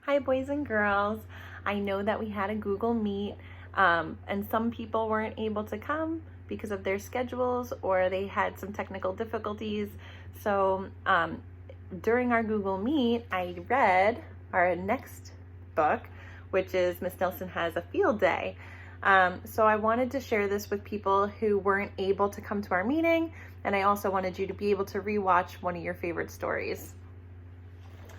Hi, boys and girls. I know that we had a Google Meet and some people weren't able to come because of their schedules or they had some technical difficulties. So during our Google Meet, I read our next book, which is Miss Nelson Has a Field Day. So I wanted to share this with people who weren't able to come to our meeting, and I also wanted you to be able to rewatch one of your favorite stories.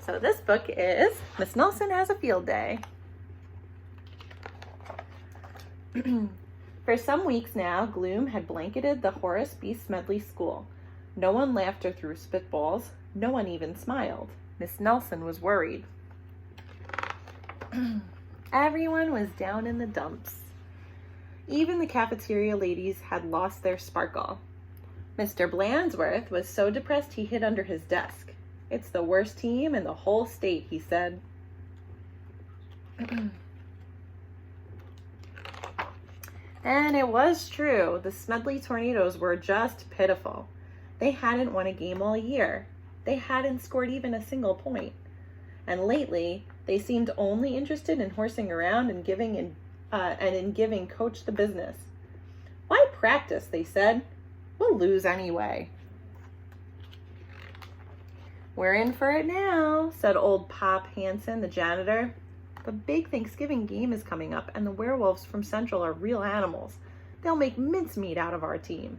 So this book is Miss Nelson Has a Field Day. For some weeks now, gloom had blanketed the Horace B. Smedley School. No one laughed or threw spitballs. No one even smiled. Miss Nelson was worried. Everyone was down in the dumps. Even the cafeteria ladies had lost their sparkle. Mr. Blansworth was so depressed he hid under his desk. "It's the worst team in the whole state," he said. And it was true. The Smedley Tornadoes were just pitiful. They hadn't won a game all year. They hadn't scored even a single point. And lately, they seemed only interested in horsing around and in giving Coach the business. "Why practice?" they said. "We'll lose anyway." "We're in for it now," said old Pop Hansen, the janitor. "The big Thanksgiving game is coming up, and the werewolves from Central are real animals. They'll make mincemeat out of our team."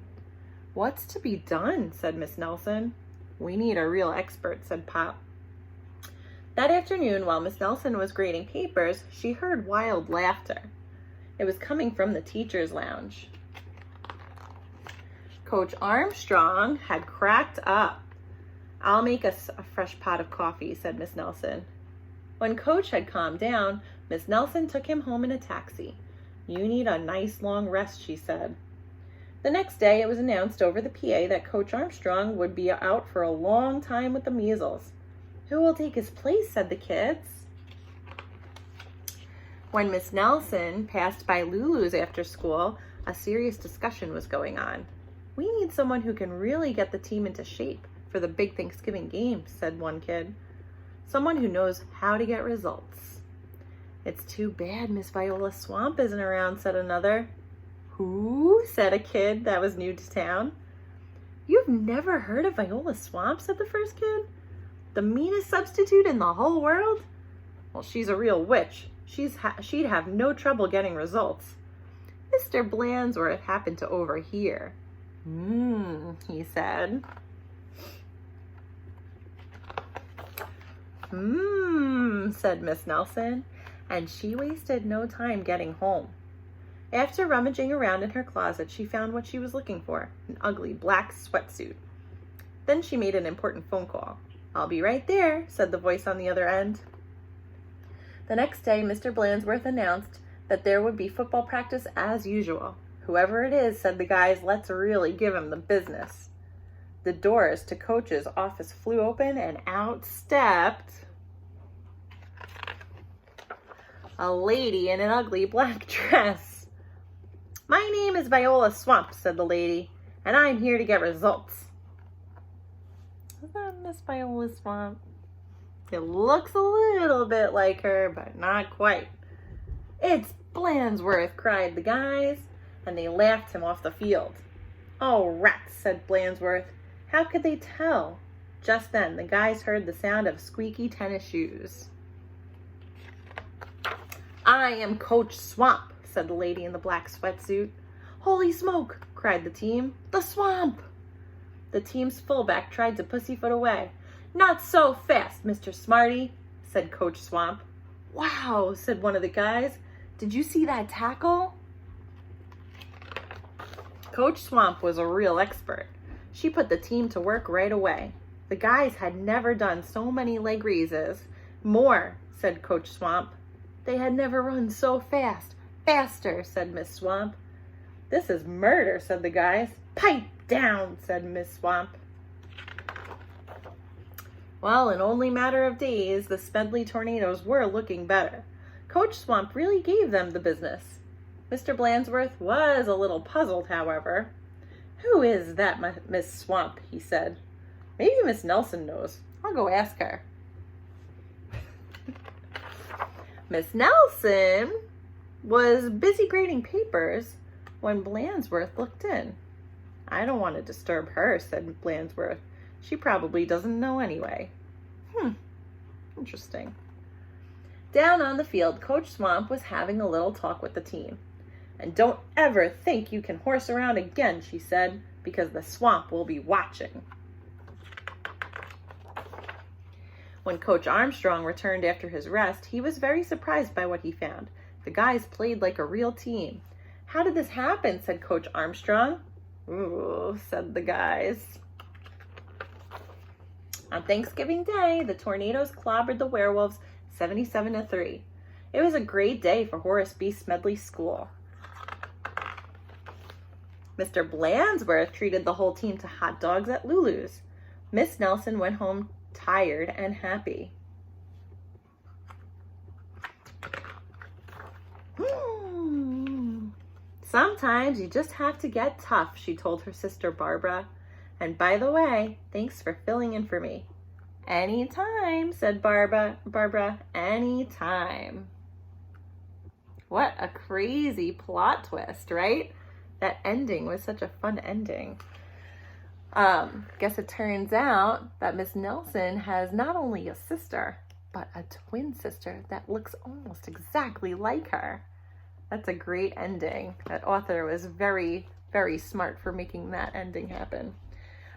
"What's to be done?" said Miss Nelson. "We need a real expert," said Pop. That afternoon, while Miss Nelson was grading papers, she heard wild laughter. It was coming from the teacher's lounge. Coach Armstrong had cracked up. "I'll make us a fresh pot of coffee," said Miss Nelson. When Coach had calmed down, Miss Nelson took him home in a taxi. "You need a nice long rest," she said. The next day, it was announced over the PA that Coach Armstrong would be out for a long time with the measles. "Who will take his place?" said the kids. When Miss Nelson passed by Lulu's after school, a serious discussion was going on. "We need someone who can really get the team into shape for the big Thanksgiving game," said one kid. "Someone who knows how to get results." "It's too bad Miss Viola Swamp isn't around," said another. "Who?" said a kid that was new to town. "You've never heard of Viola Swamp?" said the first kid. "The meanest substitute in the whole world? Well, she's a real witch. She'd have no trouble getting results." Mr. Blansworth happened to overhear. He said. Said Miss Nelson, and she wasted no time getting home. After rummaging around in her closet, she found what she was looking for, an ugly black sweatsuit. Then she made an important phone call. "I'll be right there," said the voice on the other end. The next day, Mr. Blansworth announced that there would be football practice as usual. "Whoever it is," said the guys, "let's really give him the business." The doors to Coach's office flew open, and out stepped a lady in an ugly black dress. "My name is Viola Swamp," said the lady, "and I'm here to get results." Is that Miss Viola Swamp? It looks a little bit like her, but not quite. "It's Blansworth," cried the guys, and they laughed him off the field. "Oh, rats," said Blansworth. How could they tell? Just then, the guys heard the sound of squeaky tennis shoes. "I am Coach Swamp," said the lady in the black sweatsuit. "Holy smoke," cried the team. "The swamp!" The team's fullback tried to pussyfoot away. "Not so fast, Mr. Smarty," said Coach Swamp. "Wow," said one of the guys. "Did you see that tackle?" Coach Swamp was a real expert. She put the team to work right away. The guys had never done so many leg raises. "More," said Coach Swamp. "They had never run so fast." "Faster," said Miss Swamp. "This is murder," said the guys. "Pipe down," said Miss Swamp. Well, in only a matter of days, the Smedley Tornadoes were looking better. Coach Swamp really gave them the business. Mr. Blansworth was a little puzzled, however. "Who is that Miss Swamp?" he said. "Maybe Miss Nelson knows. I'll go ask her." Miss Nelson was busy grading papers when Blandsworth looked in. I don't want to disturb her, said Blandsworth. She probably doesn't know anyway. Interesting. Down on the field, Coach Swamp was having a little talk with the team. And don't ever think you can horse around again, she said, because the swamp will be watching. When Coach Armstrong returned after his rest, he was very surprised by what he found. The guys played like a real team. How did this happen? Said Coach Armstrong. Ooh, said the guys. On Thanksgiving Day, the Tornadoes clobbered the Werewolves 77-3. It was a great day for Horace B. Smedley's school. Mr. Blandsworth treated the whole team to hot dogs at Lulu's. Miss Nelson went home tired and happy. Sometimes you just have to get tough, she told her sister Barbara. And by the way, thanks for filling in for me. Anytime, said Barbara, anytime. What a crazy plot twist, right? That ending was such a fun ending. Guess it turns out that Miss Nelson has not only a sister, but a twin sister that looks almost exactly like her. That's a great ending. That author was very, very smart for making that ending happen.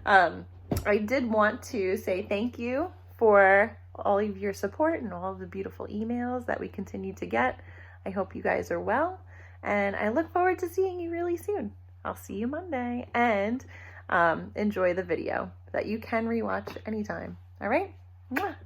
I did want to say thank you for all of your support and all of the beautiful emails that we continue to get. I hope you guys are well, and I look forward to seeing you really soon. I'll see you Monday, and enjoy the video that you can rewatch anytime. All right? Mwah.